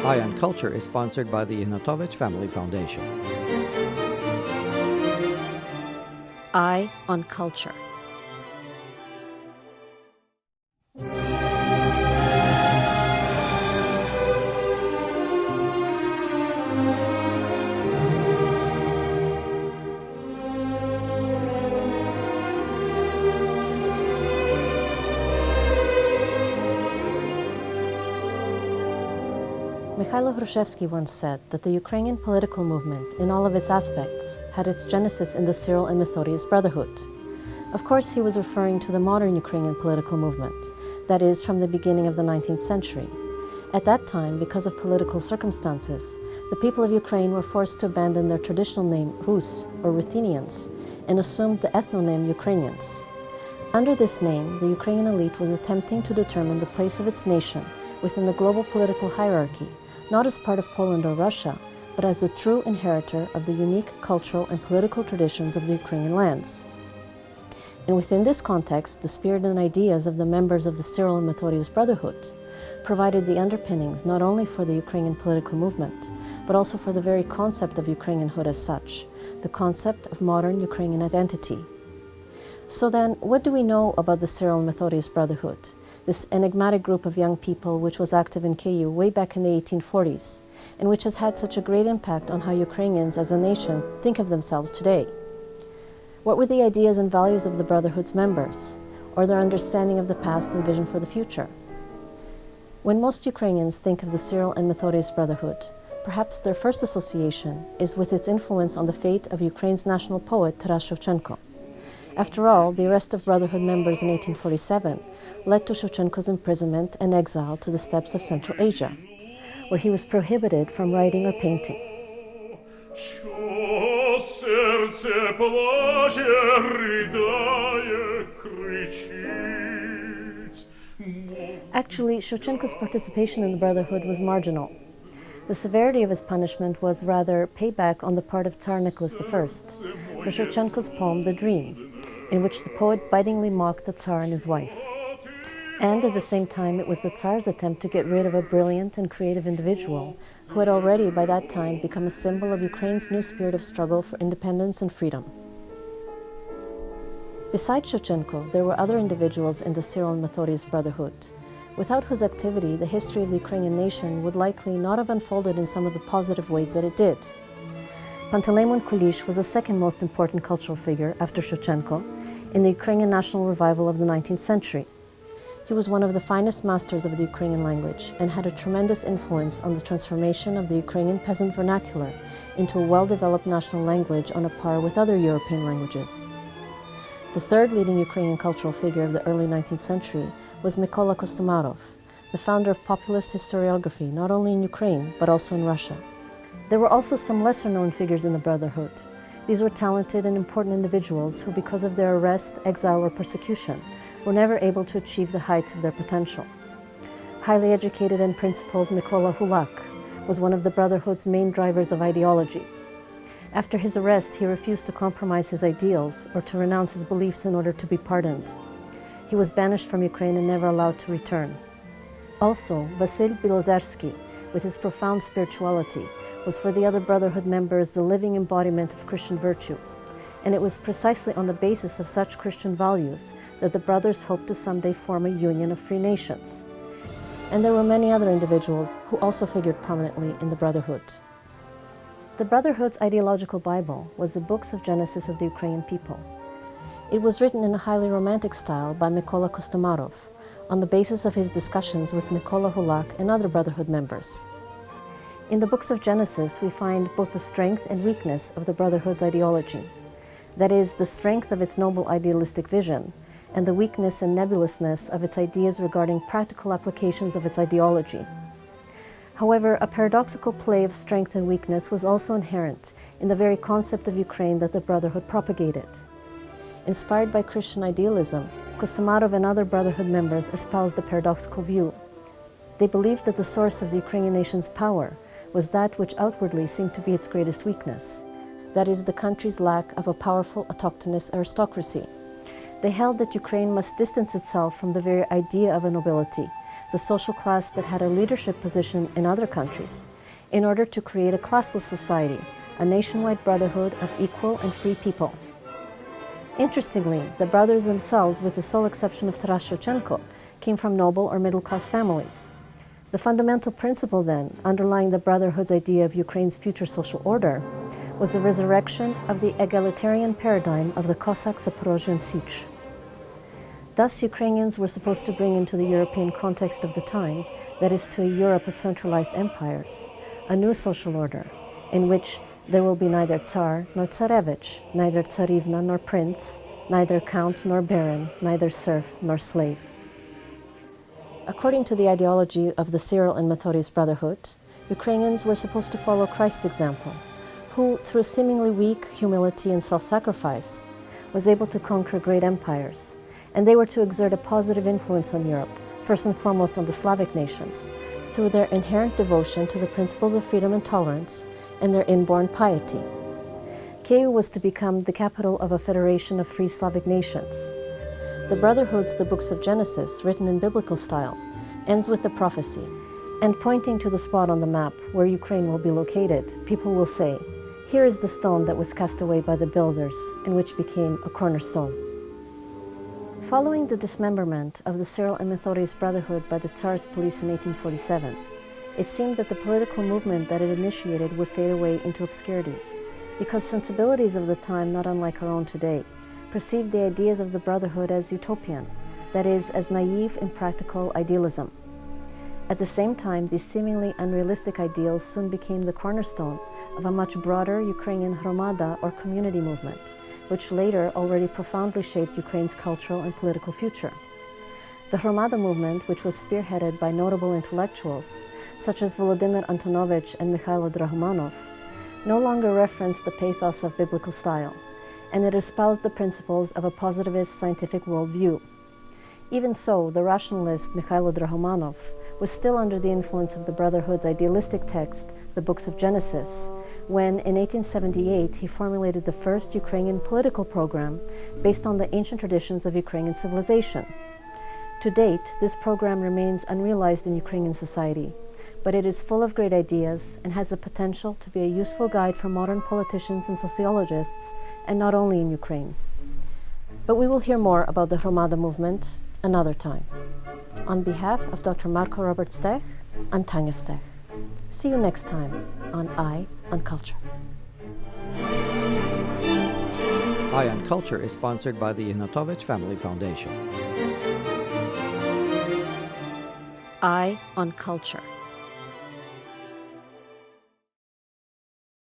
Eye on Culture is sponsored by the Methodius Family Foundation. Eye on Culture. Mikhailo Hrushevsky once said that the Ukrainian political movement, in all of its aspects, had its genesis in the Cyril and Methodius Brotherhood. Of course, he was referring to the modern Ukrainian political movement, that is, from the beginning of the 19th century. At that time, because of political circumstances, the people of Ukraine were forced to abandon their traditional name Rus, or Ruthenians, and assumed the ethno-name Ukrainians. Under this name, the Ukrainian elite was attempting to determine the place of its nation within the global political hierarchy, not as part of Poland or Russia, but as the true inheritor of the unique cultural and political traditions of the Ukrainian lands. And within this context, the spirit and ideas of the members of the Cyril and Methodius Brotherhood provided the underpinnings not only for the Ukrainian political movement, but also for the very concept of Ukrainianhood as such, the concept of modern Ukrainian identity. So then, what do we know about the Cyril and Methodius Brotherhood? This enigmatic group of young people which was active in Kyiv way back in the 1840s, and which has had such a great impact on how Ukrainians as a nation think of themselves today. What were the ideas and values of the Brotherhood's members, or their understanding of the past and vision for the future? When most Ukrainians think of the Cyril and Methodius Brotherhood, perhaps their first association is with its influence on the fate of Ukraine's national poet Taras Shevchenko. After all, the arrest of Brotherhood members in 1847 led to Shevchenko's imprisonment and exile to the steppes of Central Asia, where he was prohibited from writing or painting. Actually, Shevchenko's participation in the Brotherhood was marginal. The severity of his punishment was rather payback on the part of Tsar Nicholas I for Shevchenko's poem The Dream, in which the poet bitingly mocked the Tsar and his wife. And at the same time, it was the Tsar's attempt to get rid of a brilliant and creative individual who had already by that time become a symbol of Ukraine's new spirit of struggle for independence and freedom. Besides Shevchenko, there were other individuals in the Cyril and Methodius Brotherhood, without whose activity the history of the Ukrainian nation would likely not have unfolded in some of the positive ways that it did. Panteleimon Kulish was the second most important cultural figure after Shevchenko in the Ukrainian national revival of the 19th century. He was one of the finest masters of the Ukrainian language and had a tremendous influence on the transformation of the Ukrainian peasant vernacular into a well-developed national language on a par with other European languages. The third leading Ukrainian cultural figure of the early 19th century was Mykola Kostomarov, the founder of populist historiography not only in Ukraine but also in Russia. There were also some lesser-known figures in the Brotherhood. These were talented and important individuals who, because of their arrest, exile, or persecution, were never able to achieve the heights of their potential. Highly educated and principled Mykola Rawlyk was one of the Brotherhood's main drivers of ideology. After his arrest, he refused to compromise his ideals or to renounce his beliefs in order to be pardoned. He was banished from Ukraine and never allowed to return. Also, Vasil Bilozersky, with his profound spirituality, was for the other Brotherhood members the living embodiment of Christian virtue, and it was precisely on the basis of such Christian values that the brothers hoped to someday form a union of free nations. And there were many other individuals who also figured prominently in the Brotherhood. The Brotherhood's ideological Bible was the books of Genesis of the Ukrainian people. It was written in a highly romantic style by Mykola Kostomarov, on the basis of his discussions with Mykola Rawlyk and other Brotherhood members. In the books of Genesis, we find both the strength and weakness of the Brotherhood's ideology. That is, the strength of its noble idealistic vision, and the weakness and nebulousness of its ideas regarding practical applications of its ideology. However, a paradoxical play of strength and weakness was also inherent in the very concept of Ukraine that the Brotherhood propagated. Inspired by Christian idealism, Kostomarov and other Brotherhood members espoused a paradoxical view. They believed that the source of the Ukrainian nation's power was that which outwardly seemed to be its greatest weakness, that is, the country's lack of a powerful autochthonous aristocracy. They held that Ukraine must distance itself from the very idea of a nobility, the social class that had a leadership position in other countries, in order to create a classless society, a nationwide brotherhood of equal and free people. Interestingly, the brothers themselves, with the sole exception of Taras Shevchenko, came from noble or middle-class families. The fundamental principle, then, underlying the Brotherhood's idea of Ukraine's future social order was the resurrection of the egalitarian paradigm of the Cossack Zaporozhian Sich. Thus, Ukrainians were supposed to bring into the European context of the time, that is, to a Europe of centralized empires, a new social order, in which there will be neither Tsar nor Tsarevich, neither Tsarivna nor prince, neither count nor baron, neither serf nor slave. According to the ideology of the Cyril and Methodius Brotherhood, Ukrainians were supposed to follow Christ's example, who, through seemingly weak humility and self-sacrifice, was able to conquer great empires, and they were to exert a positive influence on Europe, first and foremost on the Slavic nations, through their inherent devotion to the principles of freedom and tolerance and their inborn piety. Kyiv was to become the capital of a federation of free Slavic nations. The Brotherhood's The Books of Genesis, written in biblical style, ends with a prophecy, and pointing to the spot on the map where Ukraine will be located, people will say, "Here is the stone that was cast away by the builders, and which became a cornerstone." Following the dismemberment of the Cyril and Methodius Brotherhood by the Tsar's police in 1847, it seemed that the political movement that it initiated would fade away into obscurity, because sensibilities of the time, not unlike our own today, perceived the ideas of the Brotherhood as utopian, that is, as naive, impractical idealism. At the same time, these seemingly unrealistic ideals soon became the cornerstone of a much broader Ukrainian hromada or community movement, which later already profoundly shaped Ukraine's cultural and political future. The hromada movement, which was spearheaded by notable intellectuals such as Volodymyr Antonovich and Mikhailo Drahomanov, no longer referenced the pathos of biblical style, and it espoused the principles of a positivist scientific worldview. Even so, the rationalist Mikhailo Drahomanov was still under the influence of the Brotherhood's idealistic text, the Books of Genesis, when, in 1878, he formulated the first Ukrainian political program based on the ancient traditions of Ukrainian civilization. To date, this program remains unrealized in Ukrainian society, but it is full of great ideas and has the potential to be a useful guide for modern politicians and sociologists, and not only in Ukraine. But we will hear more about the Hromada movement another time. On behalf of Dr. Marko Robert Stech, I'm Tania Stech. See you next time on Eye on Culture. Eye on Culture is sponsored by the Ignatowicz Family Foundation. Eye on Culture.